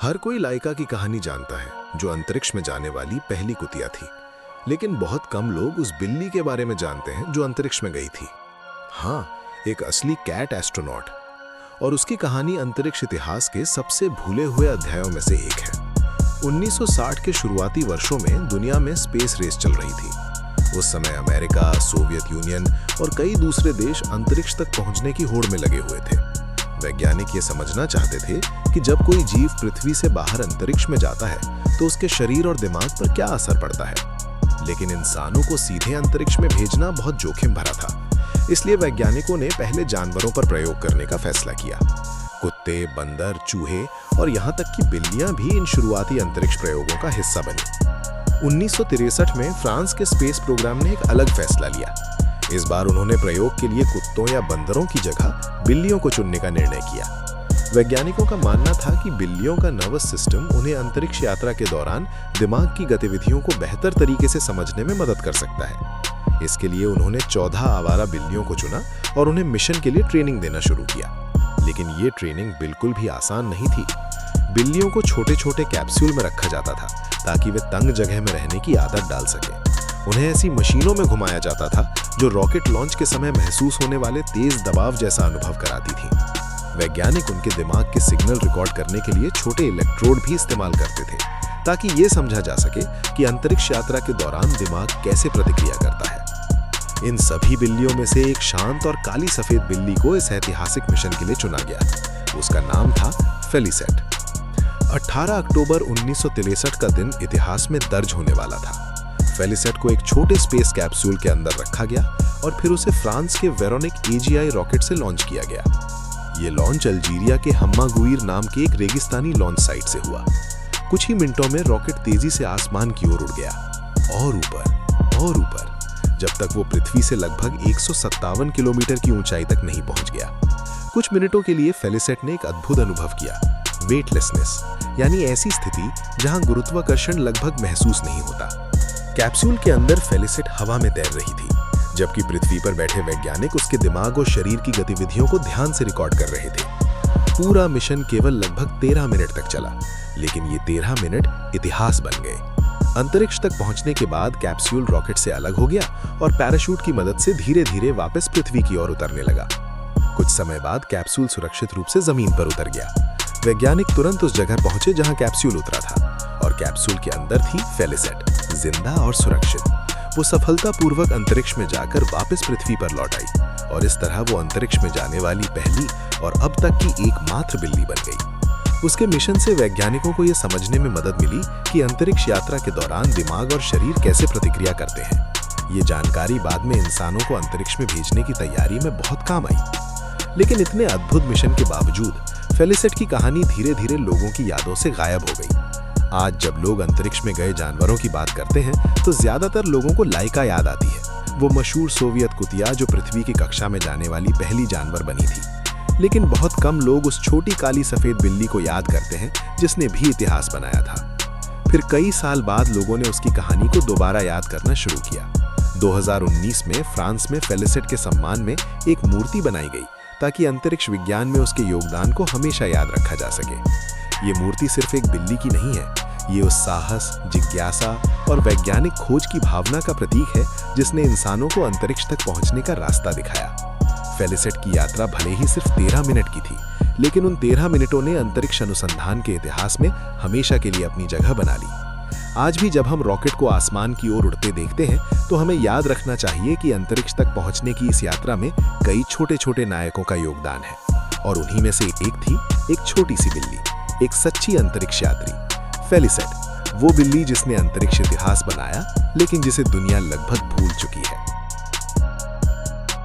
हर कोई लाइका की कहानी जानता है, जो अंतरिक्ष में जाने वाली पहली कुतिया थी। लेकिन बहुत कम लोग उस बिल्ली के बारे में जानते हैं जो अंतरिक्ष में गई थी। हाँ, एक असली कैट एस्ट्रोनॉट। और उसकी कहानी अंतरिक्ष इतिहास के सबसे भूले हुए अध्यायों में से एक है। 1960 के शुरुआती वर्षों में दुनिया में स्पेस रेस चल रही थी। उस समय अमेरिका, सोवियत यूनियन और कई दूसरे देश अंतरिक्ष तक पहुंचने की होड़ में लगे हुए थे। वैज्ञानिक ये समझना चाहते थे कि जब कोई जीव पृथ्वी से बाहर अंतरिक्ष में जाता है तो उसके शरीर और दिमाग पर क्या असर पड़ता है। लेकिन इंसानों को सीधे अंतरिक्ष में भेजना बहुत जोखिम भरा था। इसलिए वैज्ञानिकों ने पहले जानवरों पर प्रयोग करने का फैसला किया। कुत्ते, बंदर, चूहे और यहाँ तक कि बिल्लियां भी इन शुरुआती अंतरिक्ष प्रयोगों का हिस्सा बनी। 1963 में फ्रांस के स्पेस प्रोग्राम ने एक अलग फैसला लिया। इस बार उन्होंने प्रयोग के लिए कुत्तों या बंदरों की जगह बिल्लियों को चुनने का निर्णय किया। वैज्ञानिकों का मानना था कि बिल्लियों का नर्वस सिस्टम उन्हें अंतरिक्ष यात्रा के दौरान दिमाग की गतिविधियों को बेहतर तरीके से समझने में मदद कर सकता है। इसके लिए उन्होंने 14 आवारा बिल्लियों को चुना और उन्हें मिशन के लिए ट्रेनिंग देना शुरू किया। लेकिन ये ट्रेनिंग बिल्कुल भी आसान नहीं थी। बिल्लियों को छोटे छोटे कैप्सूल में रखा जाता था ताकि वे तंग जगह में रहने की आदत डाल सके। उन्हें ऐसी मशीनों में घुमाया जाता था जो रॉकेट लॉन्च के समय महसूस होने वाले तेज दबाव जैसा अनुभव कराती थी। वैज्ञानिक उनके दिमाग के सिग्नल रिकॉर्ड करने के लिए छोटे इलेक्ट्रोड भी इस्तेमाल करते थे ताकि ये समझा जा सके कि अंतरिक्ष यात्रा के दौरान दिमाग कैसे प्रतिक्रिया करता है। इन सभी बिल्लियों में से एक शांत और काली सफेद बिल्ली को इस ऐतिहासिक मिशन के लिए चुना गया। उसका नाम था फेलिसेट। 18 अक्टूबर 1963 का दिन इतिहास में दर्ज होने वाला था। फेलिसेट को एक छोटे स्पेस कैप्सूल के अंदर रखा गया और फिर उसे फ्रांस के वेरोनिक AGI रॉकेट से लॉन्च किया गया। ये लॉन्च अल्जीरिया के हम्मागुइर नाम के एक रेगिस्तानी लॉन्च साइट से हुआ। कुछ ही मिनटों में रॉकेट तेजी से आसमान की ओर उड़ गया और ऊपर, जब तक वो पृथ्वी से लगभग 157 किलोमीटर की ऊंचाई तक नहीं पहुंच गया। कुछ मिनटों के लिए फेलिसेट ने एक अद्भुत अनुभव किया, वेटलेसनेस, यानी ऐसी स्थिति जहां गुरुत्वाकर्षण लगभग महसूस नहीं होता। कैप्सूल के अंदर फेलिसेट हवा में तैर रही थी, जबकि पृथ्वी पर बैठे वैज्ञानिक उसके दिमाग और शरीर की गतिविधियों को ध्यान से रिकॉर्ड कर रहे थे। पूरा मिशन केवल लगभग 13 मिनट तक चला, लेकिन ये 13 मिनट इतिहास बन गए। अंतरिक्ष तक पहुंचने के बाद कैप्सूल रॉकेट से अलग हो गया और पैराशूट की मदद से धीरे धीरे वापस पृथ्वी की ओर उतरने लगा। कुछ समय बाद कैप्सूल सुरक्षित रूप से जमीन पर उतर गया। वैज्ञानिक तुरंत उस जगह पहुंचे जहां कैप्सूल उतरा था और कैप्सूल के अंदर थी फेलिसेट, जिंदा और सुरक्षित। वो सफलतापूर्वक अंतरिक्ष में जाकर वापस पृथ्वी पर लौट आई और इस तरह वो अंतरिक्ष में जाने वाली पहली और अब तक की एकमात्र बिल्ली बन गई। उसके मिशन से वैज्ञानिकों को यह समझने में मदद मिली कि अंतरिक्ष यात्रा के दौरान दिमाग और शरीर कैसे प्रतिक्रिया करते हैं। ये जानकारी बाद में इंसानों को अंतरिक्ष में भेजने की तैयारी में बहुत काम आई। लेकिन इतने अद्भुत मिशन के बावजूद फेलिसेट की कहानी धीरे धीरे लोगों की यादों से गायब हो गई। आज जब लोग अंतरिक्ष में गए जानवरों की बात करते हैं तो ज्यादातर लोगों को लाइका याद आती है, वो मशहूर सोवियत कुतिया जो पृथ्वी की कक्षा में जाने वाली पहली जानवर बनी थी। लेकिन बहुत कम लोग उस छोटी काली सफेद बिल्ली को याद करते हैं जिसने भी इतिहास बनाया था। फिर कई साल बाद लोगों ने उसकी कहानी को दोबारा याद करना शुरू किया। 2019 में फ्रांस में फेलिसेट के सम्मान में एक मूर्ति बनाई गई ताकि अंतरिक्ष विज्ञान में उसके योगदान को हमेशा याद रखा जा सके। ये मूर्ति सिर्फ एक बिल्ली की नहीं है, ये उस साहस, जिज्ञासा और वैज्ञानिक खोज की भावना का प्रतीक है जिसने इंसानों को अंतरिक्ष तक पहुंचने का रास्ता दिखाया। फेलिसेट की यात्रा भले ही सिर्फ 13 मिनट की थी, लेकिन उन 13 मिनटों ने अंतरिक्ष अनुसंधान के इतिहास में हमेशा के लिए अपनी जगह बना ली। आज भी जब हम रॉकेट को आसमान की ओर उड़ते देखते हैं तो हमें याद रखना चाहिए कि अंतरिक्ष तक पहुंचने की इस यात्रा में कई छोटे छोटे नायकों का योगदान है और उन्हीं में से एक थी एक छोटी सी बिल्ली, एक सच्ची अंतरिक्ष यात्री, फेलिसेट, वो बिल्ली जिसने अंतरिक्ष इतिहास बनाया लेकिन जिसे दुनिया लगभग भूल चुकी है।